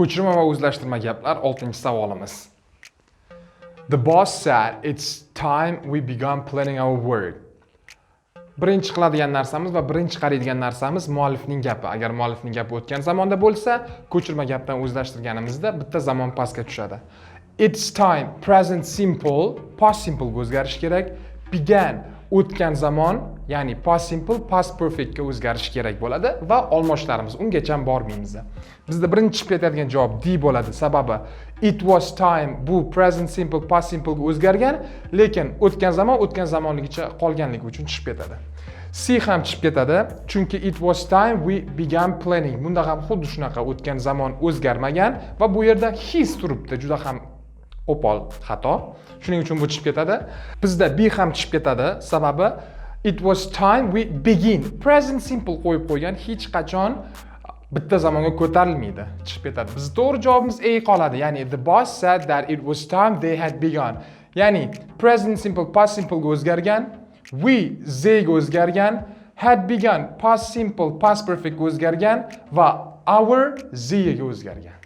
Ko'chirma va o'zlashtirma gaplar 6-savolimiz. The boss said it's time we began planning our work. Birinchi qiladigan narsamiz va birinchi qaraydigan narsamiz muallifning gapi. Agar muallifning gapi o'tgan zamonda bo'lsa, ko'chirma gapdan o'zlashtirganimizda bitta zamon pastga tushadi. It's time present simple, past simple ga o'zgarish kerak. Began o'tgan zamon, ya'ni past simple, past perfect ga o'zgarish kerak bo'ladi va olmoshlarimiz ungacha bormaymiz. Bizda birinchi chiqib ketadigan javob D bo'ladi. Sababi it was time bu present simple, past simple ga o'zgargan, lekin o'tgan zamonligicha qolganligi uchun chiqib ketadi. C ham chiqib ketadi, chunki it was time we began planning. Bunda ham xuddi shunaqa o'tgan zamon o'zgarmagan va bu yerda his turibdi, juda ham qo'pol xato. Shuning uchun bu chiqib ketadi. Bizda B ham chiqib ketadi, sababi it was time we begin. Present simple qo'yib qo'ygan hech qachon bitta zamonga ko'tarilmaydi, chiqib ketadi. Bizning to'g'ri javobimiz A qoladi. Ya'ni the boss said that it was time they had begun. Ya'ni present simple past simple ga o'zgargan, we they ga o'zgargan, had begun past simple past perfect ga o'zgargan va our they ga o'zgargan.